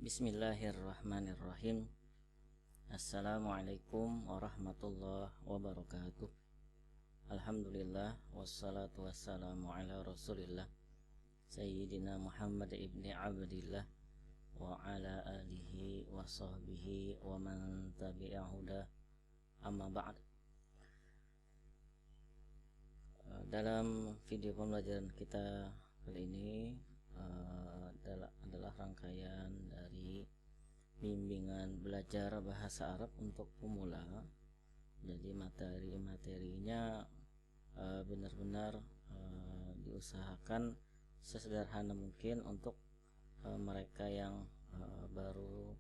Bismillahirrahmanirrahim. Assalamualaikum warahmatullahi wabarakatuh. Alhamdulillah wassalatu wassalamu ala Rasulillah Sayyidina Muhammad ibni Abdillah wa ala alihi wa sahbihi wa man tabi'ahuda, amma ba'd. Dalam video pembelajaran kita kali ini adalah rangkaian dari bimbingan belajar bahasa Arab untuk pemula. Jadi materi-materinya benar-benar diusahakan sesederhana mungkin untuk mereka yang baru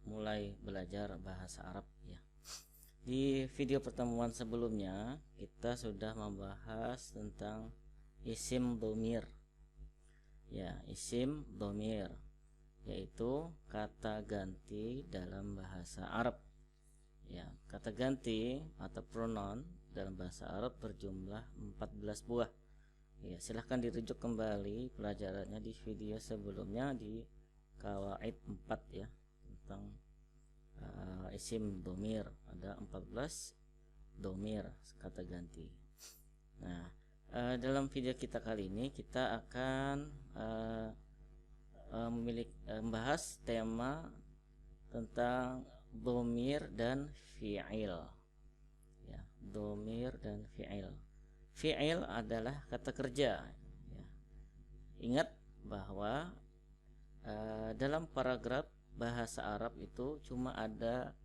mulai belajar bahasa Arab ya. Di video pertemuan sebelumnya kita sudah membahas tentang isim dhamir. Ya, isim dhamir yaitu kata ganti dalam bahasa Arab. Ya, kata ganti atau pronoun dalam bahasa Arab berjumlah 14 buah. Ya, silahkan dirujuk kembali pelajarannya di video sebelumnya di Qawaid 4 ya, tentang isim dhamir. Ada 14 dhamir kata ganti. Nah, dalam video kita kali ini kita akan membahas tema tentang dhamir dan fi'il. Ya, dhamir dan fi'il. Fi'il adalah kata kerja. Ya. Ingat bahwa dalam paragraf bahasa Arab itu cuma ada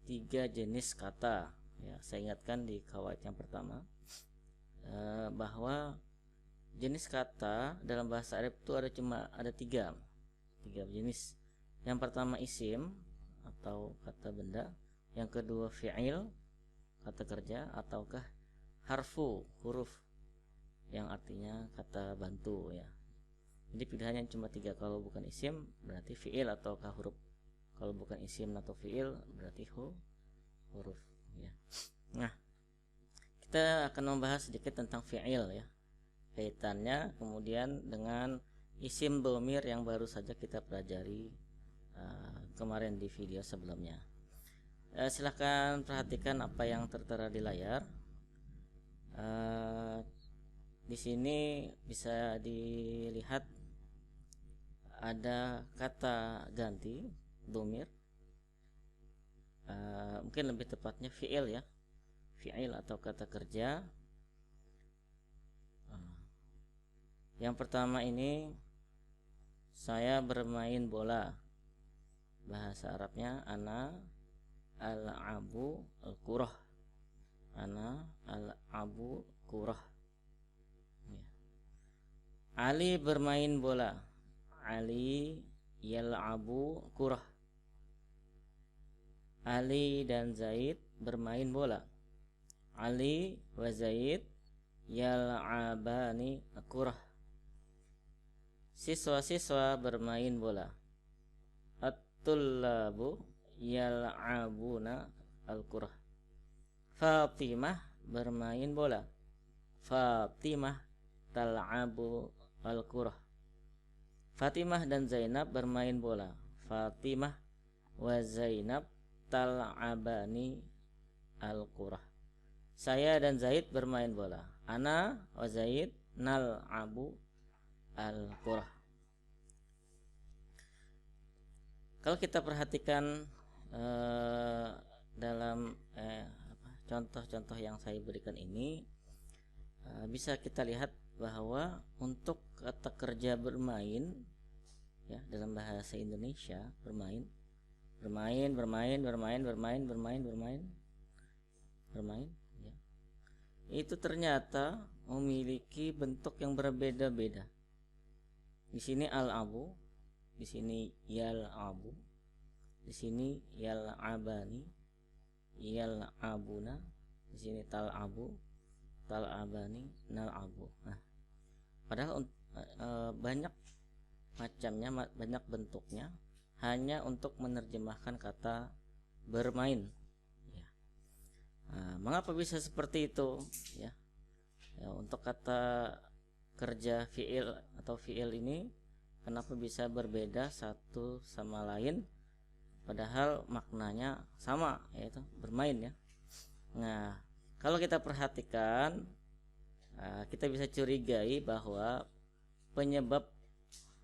3 jenis kata. Ya, saya ingatkan di qawaid yang pertama bahwa jenis kata dalam bahasa Arab itu ada tiga jenis. Yang pertama isim atau kata benda, yang kedua fi'il kata kerja, ataukah harfu huruf yang artinya kata bantu ya. Jadi pilihannya cuma 3. Kalau bukan isim berarti fi'il ataukah huruf. Kalau bukan isim atau fi'il berarti huruf ya. Nah, kita akan membahas sedikit tentang fi'il ya, kaitannya kemudian dengan isim dhamir yang baru saja kita pelajari kemarin di video sebelumnya. Silahkan perhatikan apa yang tertera di layar. Di sini bisa dilihat ada kata ganti dhamir, mungkin lebih tepatnya fi'il ya, fi'il atau kata kerja. Yang pertama ini, saya bermain bola. Bahasa Arabnya ana al-abu al-qurah. Ana al-abu qurah ya. Ali bermain bola. Ali yal'abu qurah. Ali dan Zaid bermain bola. Ali wa Zaid yal'abani qurah. Siswa-siswa bermain bola. At-tullabu yal'abuna al-qurah. Fatimah bermain bola. Fatimah tal'abu al-qurah. Fatimah dan Zainab bermain bola. Fatimah wa Zainab tal'abani al-qurah. Saya dan Zaid bermain bola. Ana wa Zaid nal'abu al-qurah. Kalau kita perhatikan dalam contoh-contoh yang saya berikan ini, bisa kita lihat bahwa untuk kata kerja bermain ya, dalam bahasa Indonesia bermain ya, itu ternyata memiliki bentuk yang berbeda-beda. Di sini al-abu, di sini yal-abu, di sini yal-abani, yal-abuna, di sini tal-abu, tal-abani, nal-abu. Nah, padahal banyak macamnya, banyak bentuknya, hanya untuk menerjemahkan kata bermain ya. Mengapa bisa seperti itu ya? Untuk kata kerja fi'il atau fi'il ini kenapa bisa berbeda satu sama lain padahal maknanya sama, yaitu bermain ya. Nah, kalau kita perhatikan, kita bisa curigai bahwa penyebab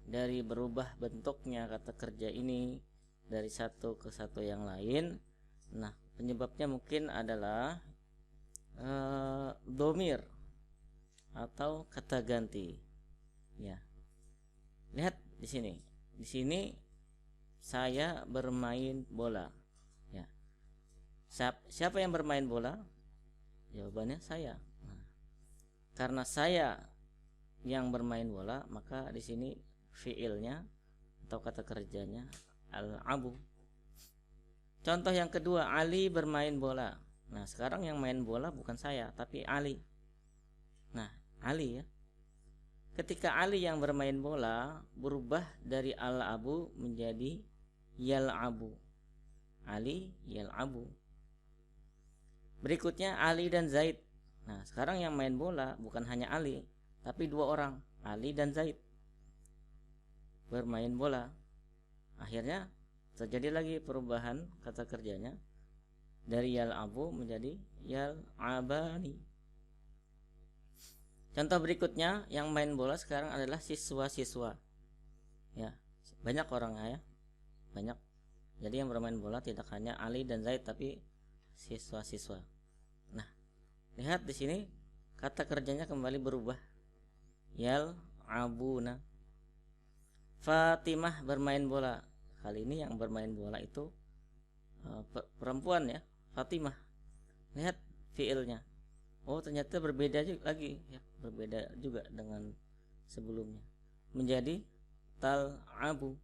dari berubah bentuknya kata kerja ini dari satu ke satu yang lain, nah penyebabnya mungkin adalah domir atau kata ganti ya. Lihat di sini, saya bermain bola ya. Siapa yang bermain bola? Jawabannya saya. Nah, karena saya yang bermain bola, maka di sini fiilnya atau kata kerjanya al-abu. Contoh yang kedua, Ali bermain bola. Nah, sekarang yang main bola bukan saya, tapi Ali. Nah, Ali ya. Ketika Ali yang bermain bola, berubah dari al-abu menjadi yal-abu. Ali yal-abu. Berikutnya Ali dan Zaid. Nah, sekarang yang main bola bukan hanya Ali, tapi dua orang, Ali dan Zaid bermain bola. Akhirnya terjadi lagi perubahan kata kerjanya dari yal-abu menjadi yal-abani. Contoh berikutnya, yang main bola sekarang adalah siswa-siswa. Ya, banyak orangnya ya. Banyak. Jadi yang bermain bola tidak hanya Ali dan Zaid tapi siswa-siswa. Nah, lihat di sini kata kerjanya kembali berubah. Yal-abuna. Fatimah bermain bola. Kali ini yang bermain bola itu perempuan ya, Fatimah. Lihat fiilnya. Oh, ternyata berbeda lagi ya, berbeda juga dengan sebelumnya. Menjadi tal-abu.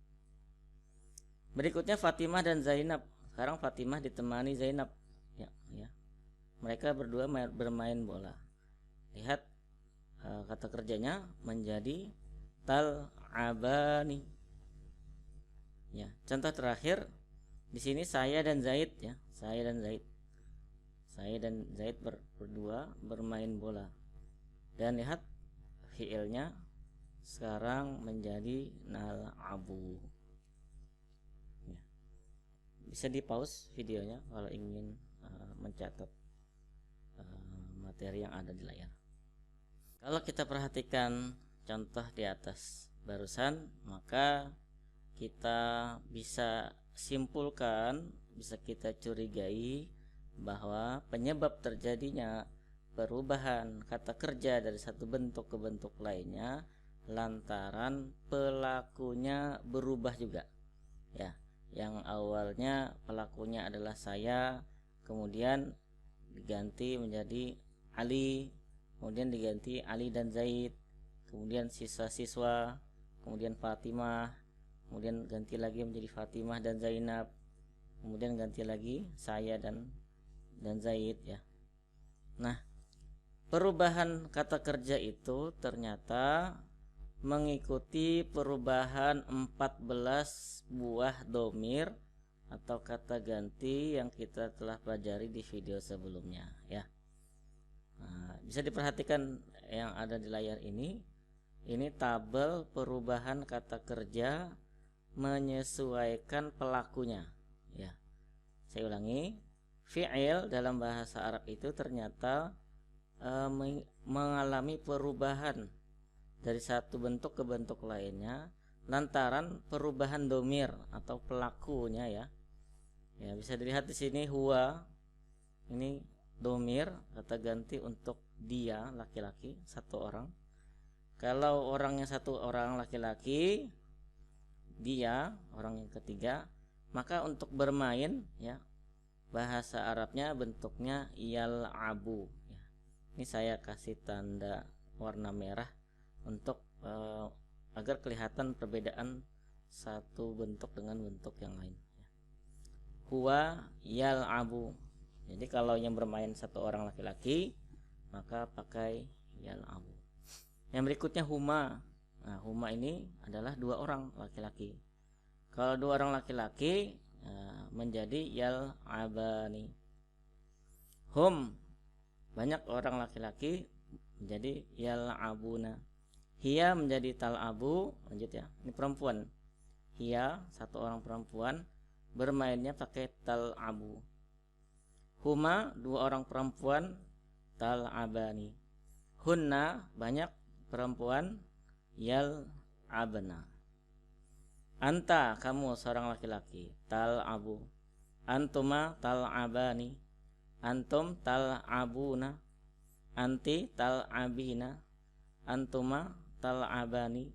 Berikutnya Fatimah dan Zainab. Sekarang Fatimah ditemani Zainab ya. Mereka berdua bermain bola. Lihat kata kerjanya menjadi tal-abani. Ya, contoh terakhir di sini saya dan Zaid ya, saya dan Zaid berdua bermain bola. Dan lihat fiilnya sekarang menjadi nal-abu. Ya. Bisa di pause videonya kalau ingin mencatat materi yang ada di layar. Kalau kita perhatikan contoh di atas barusan, maka kita bisa simpulkan, bisa kita curigai bahwa penyebab terjadinya perubahan kata kerja dari satu bentuk ke bentuk lainnya lantaran pelakunya berubah juga ya. Yang awalnya pelakunya adalah saya, kemudian diganti menjadi Ali, kemudian diganti Ali dan Zaid, kemudian siswa-siswa, kemudian Fatimah, kemudian ganti lagi menjadi Fatimah dan Zainab, kemudian ganti lagi saya dan Zaid ya. Nah, perubahan kata kerja itu ternyata mengikuti perubahan 14 buah domir atau kata ganti yang kita telah pelajari di video sebelumnya ya. Nah, bisa diperhatikan yang ada di layar ini tabel perubahan kata kerja menyesuaikan pelakunya ya. Saya ulangi, fi'il dalam bahasa Arab itu ternyata mengalami perubahan dari satu bentuk ke bentuk lainnya lantaran perubahan domir atau pelakunya ya. Ya, bisa dilihat di sini huwa ini domir kata ganti untuk dia laki-laki satu orang. Kalau orangnya satu orang laki-laki, dia orang yang ketiga, maka untuk bermain ya bahasa Arabnya bentuknya yal-abu ya. Ini saya kasih tanda warna merah untuk agar kelihatan perbedaan satu bentuk dengan bentuk yang lain ya. Huwa yal-abu. Jadi kalau yang bermain satu orang laki-laki maka pakai yal-abu. Yang berikutnya huma. Nah, huma ini adalah dua orang laki-laki. Kalau dua orang laki-laki menjadi yal-abani. Hum banyak orang laki-laki menjadi yal-abuna. Hiya menjadi tal'abu, lanjut ya. Ini perempuan. Hiya, satu orang perempuan, bermainnya pakai tal'abu. Huma, dua orang perempuan, tal'abani. Hunna, banyak perempuan, yal'abna. Anta, kamu seorang laki-laki, tal'abu. Antuma tal'abani. Antum tal'abuna. Anti tal'abina. Antuma tal'abani.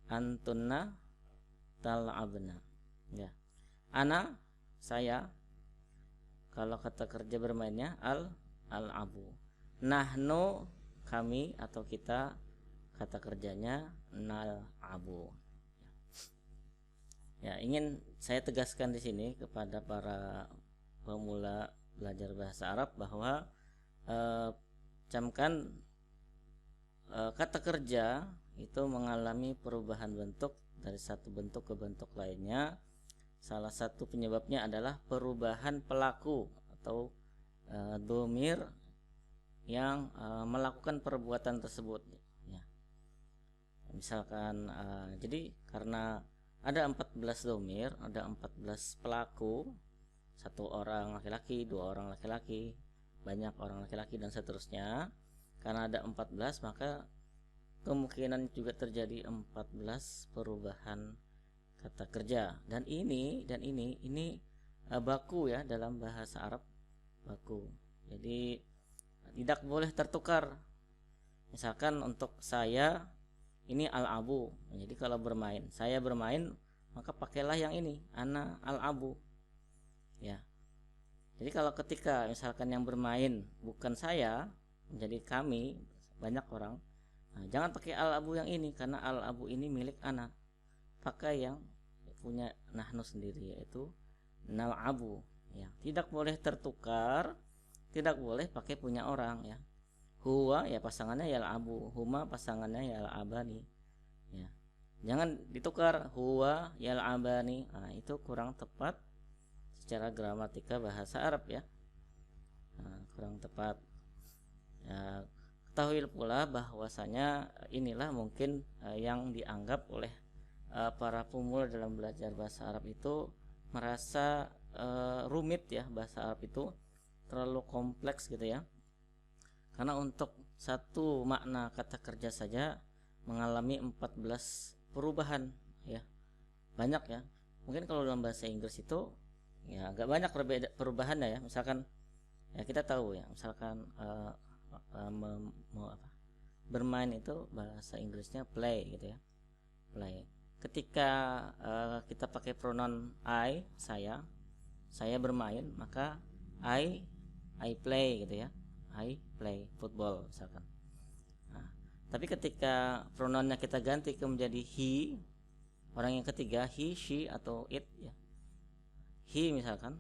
Antunna tal'abna. Ya. Ana, saya. Kalau kata kerja bermainnya al-abu. Nahnu, kami atau kita, kata kerjanya nal-abu. Ya, ingin saya tegaskan di sini kepada para pemula belajar bahasa Arab bahwa camkan kata kerja itu mengalami perubahan bentuk dari satu bentuk ke bentuk lainnya. Salah satu penyebabnya adalah perubahan pelaku atau dhamir yang melakukan perbuatan tersebut. Ya. Misalkan, jadi karena ada 14 dhamir, ada 14 pelaku, satu orang laki-laki, dua orang laki-laki, banyak orang laki-laki dan seterusnya. Karena ada 14, maka kemungkinan juga terjadi 14 perubahan kata kerja. Dan ini baku ya, dalam bahasa Arab, baku. Jadi tidak boleh tertukar. Misalkan untuk saya ini al-abu. Jadi kalau bermain, saya bermain, maka pakailah yang ini, ana al-abu. Ya. Jadi kalau ketika misalkan yang bermain bukan saya, menjadi kami, banyak orang, nah, jangan pakai al-abu yang ini, karena al-abu ini milik ana. Pakai yang punya nahnu sendiri, yaitu nal-abu. Ya. Tidak boleh tertukar, tidak boleh pakai punya orang ya. Huwa ya pasangannya ya al-abu, huma pasangannya ya al-abani. Ya. Jangan ditukar huwa ya al-abani. Nah, itu kurang tepat secara gramatika bahasa Arab ya. Nah, kurang tepat. Ya, ketahui pula bahwasanya inilah mungkin yang dianggap oleh para pemula dalam belajar bahasa Arab itu merasa rumit ya, bahasa Arab itu terlalu kompleks gitu ya. Karena untuk satu makna kata kerja saja mengalami 14 perubahan ya. Banyak ya. Mungkin kalau dalam bahasa Inggris itu ya agak banyak perubahannya ya. Misalkan ya kita tahu ya, misalkan bermain itu bahasa Inggrisnya play gitu ya. Play. Ketika kita pakai pronoun I, saya bermain, maka I play gitu ya. I play football misalkan. Nah, tapi ketika pronounnya kita ganti ke menjadi he, orang yang ketiga, he, she atau it ya. He misalkan,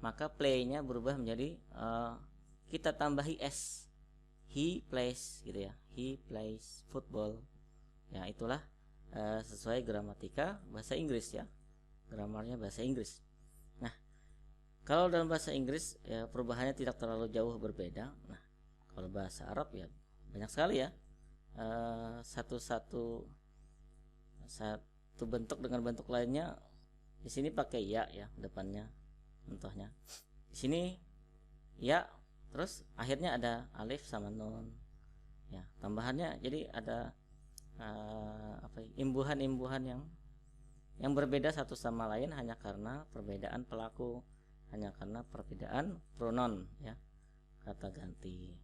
maka play-nya berubah menjadi kita tambahi s. He plays gitu ya. He plays football. Ya, itulah sesuai gramatika bahasa Inggris ya. Gramarnya bahasa Inggris. Nah, kalau dalam bahasa Inggris ya perubahannya tidak terlalu jauh berbeda. Nah, kalau bahasa Arab ya banyak sekali ya. Satu bentuk dengan bentuk lainnya. Di sini pakai ya depannya. Contohnya. Di sini ya, terus akhirnya ada alif sama nun. Ya, tambahannya jadi ada imbuhan-imbuhan yang berbeda satu sama lain hanya karena perbedaan pelaku, hanya karena perbedaan pronoun ya, kata ganti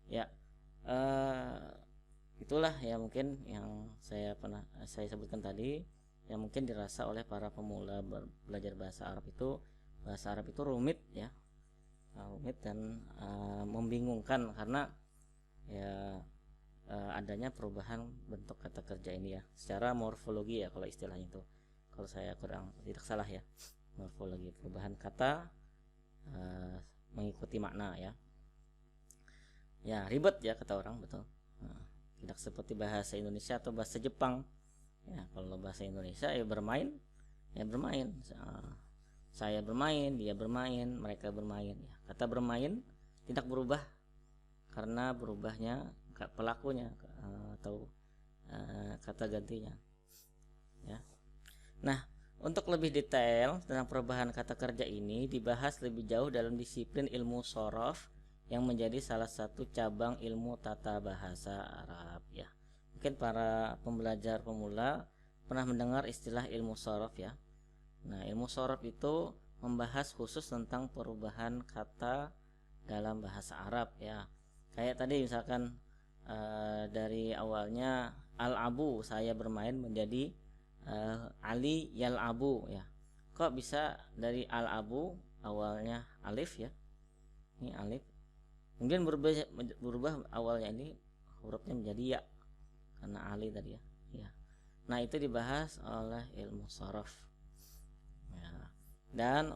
ya. Itulah ya mungkin yang saya sebutkan tadi, yang mungkin dirasa oleh para pemula belajar bahasa Arab itu rumit ya, rumit dan membingungkan karena ya adanya perubahan bentuk kata kerja ini ya, secara morfologi ya kalau istilahnya itu, kalau saya kurang tidak salah ya, morfologi perubahan kata mengikuti makna ya. Ya ribet ya kata orang, betul. Tidak seperti bahasa Indonesia atau bahasa Jepang ya. Kalau bahasa Indonesia ya bermain, saya bermain, dia bermain, mereka bermain ya. Kata bermain tidak berubah karena berubahnya pelakunya atau kata gantinya ya. Nah, untuk lebih detail tentang perubahan kata kerja ini dibahas lebih jauh dalam disiplin ilmu shorof yang menjadi salah satu cabang ilmu tata bahasa Arab ya. Mungkin para pembelajar pemula pernah mendengar istilah ilmu shorof ya. Nah, ilmu shorof itu membahas khusus tentang perubahan kata dalam bahasa Arab ya. Kayak tadi misalkan dari awalnya al-abu, saya bermain, menjadi Ali yal-abu ya. Kok bisa dari al-abu awalnya alif ya? Ini alif. Kemudian berubah awalnya ini hurufnya menjadi ya karena Ali tadi ya. Ya. Nah, itu dibahas oleh ilmu shorof. Ya. Dan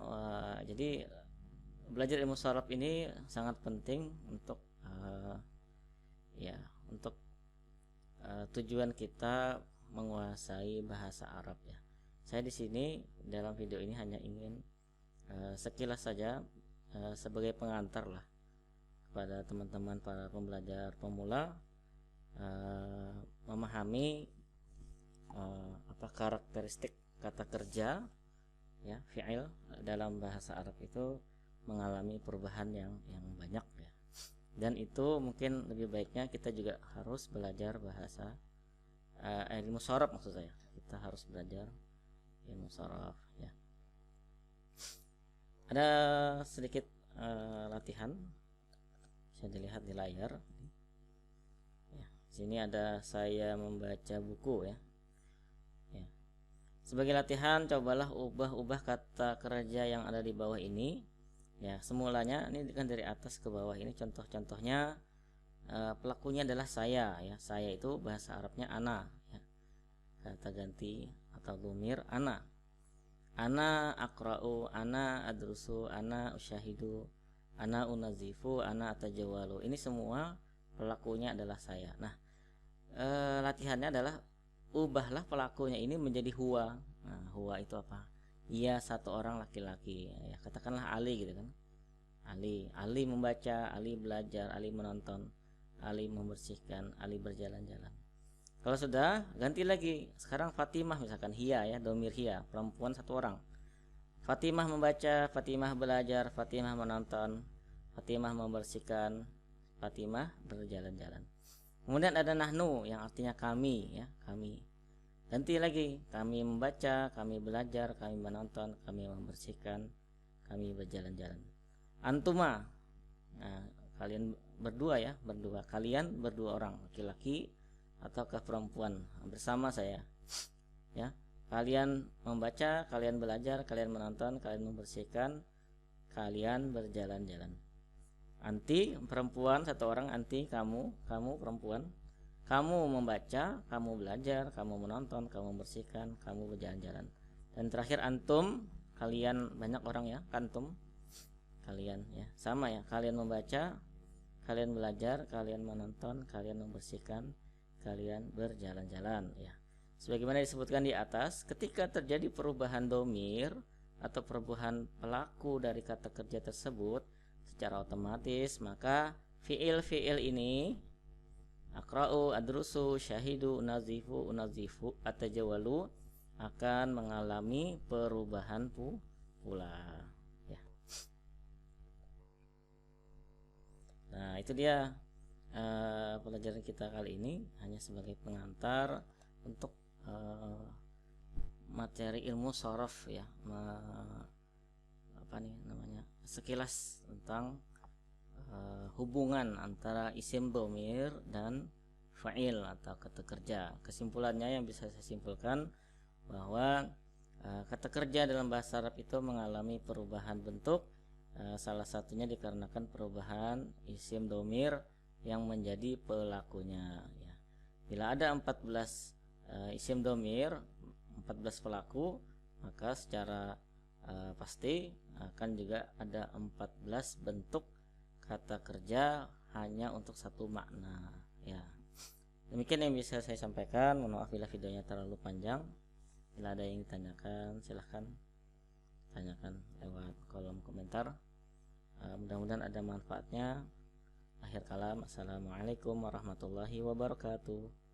jadi belajar ilmu shorof ini sangat penting untuk untuk tujuan kita menguasai bahasa Arab ya. Saya di sini dalam video ini hanya ingin sekilas saja sebagai pengantar lah kepada teman-teman para pembelajar pemula memahami apa karakteristik kata kerja ya, fi'il dalam bahasa Arab itu mengalami perubahan yang banyak ya. Dan itu mungkin lebih baiknya kita juga harus belajar bahasa ilmu shorof, maksud saya. Kita harus belajar ilmu shorof ya. Ada sedikit latihan bisa dilihat di layar. Ya, sini ada saya membaca buku ya. Ya. Sebagai latihan, cobalah ubah-ubah kata kerja yang ada di bawah ini. Ya, semulanya ini kan dari atas ke bawah, ini contoh-contohnya. Pelakunya adalah saya ya. Saya itu bahasa Arabnya ana ya. Kata ganti atau dhamir ana. Ana aqra'u, ana adrusu, ana usyahidu, ana unazifu, ana atajawalu. Ini semua pelakunya adalah saya. Nah, latihannya adalah ubahlah pelakunya ini menjadi huwa. Nah, huwa itu apa? Ia satu orang laki-laki ya, katakanlah Ali gitu kan. Ali membaca, Ali belajar, Ali menonton, Ali membersihkan, Ali berjalan-jalan. Kalau sudah, ganti lagi. Sekarang Fatimah misalkan, hiya ya, domir hiya, perempuan satu orang. Fatimah membaca, Fatimah belajar, Fatimah menonton, Fatimah membersihkan, Fatimah berjalan-jalan. Kemudian ada nahnu yang artinya kami ya, kami. Ganti lagi, kami membaca, kami belajar, kami menonton, kami membersihkan, kami berjalan-jalan. Antuma, nah, kalian berdua ya, berdua. Kalian berdua orang, laki-laki ataukah perempuan bersama saya ya. Kalian membaca, kalian belajar, kalian menonton, kalian membersihkan, kalian berjalan-jalan. Anti perempuan satu orang, anti kamu perempuan. Kamu membaca, kamu belajar, kamu menonton, kamu membersihkan, kamu berjalan-jalan. Dan terakhir antum, kalian banyak orang ya, kantum, kalian ya, sama ya. Kalian membaca, kalian belajar, kalian menonton, kalian membersihkan, kalian berjalan-jalan ya. Sebagaimana disebutkan di atas, ketika terjadi perubahan domir atau perubahan pelaku dari kata kerja tersebut secara otomatis, maka fiil-fiil ini aqra'u, adrusu, syahidu, unazifu, atajawalu akan mengalami perubahan pula ya. Nah, itu dia pelajaran kita kali ini, hanya sebagai pengantar untuk materi ilmu shorof ya, apa nih namanya, sekilas tentang hubungan antara isim dhamir dan fa'il atau kata kerja. Kesimpulannya yang bisa saya simpulkan bahwa kata kerja dalam bahasa Arab itu mengalami perubahan bentuk, salah satunya dikarenakan perubahan isim dhamir yang menjadi pelakunya ya. Bila ada 14 isim dhamir, 14 pelaku, maka secara pasti akan juga ada 14 bentuk kata kerja hanya untuk satu makna ya. Demikian yang bisa saya sampaikan. Mohon maaf bila videonya terlalu panjang. Bila ada yang ditanyakan, silahkan tanyakan lewat kolom komentar. Mudah-mudahan ada manfaatnya. Akhir kalam, assalamualaikum warahmatullahi wabarakatuh.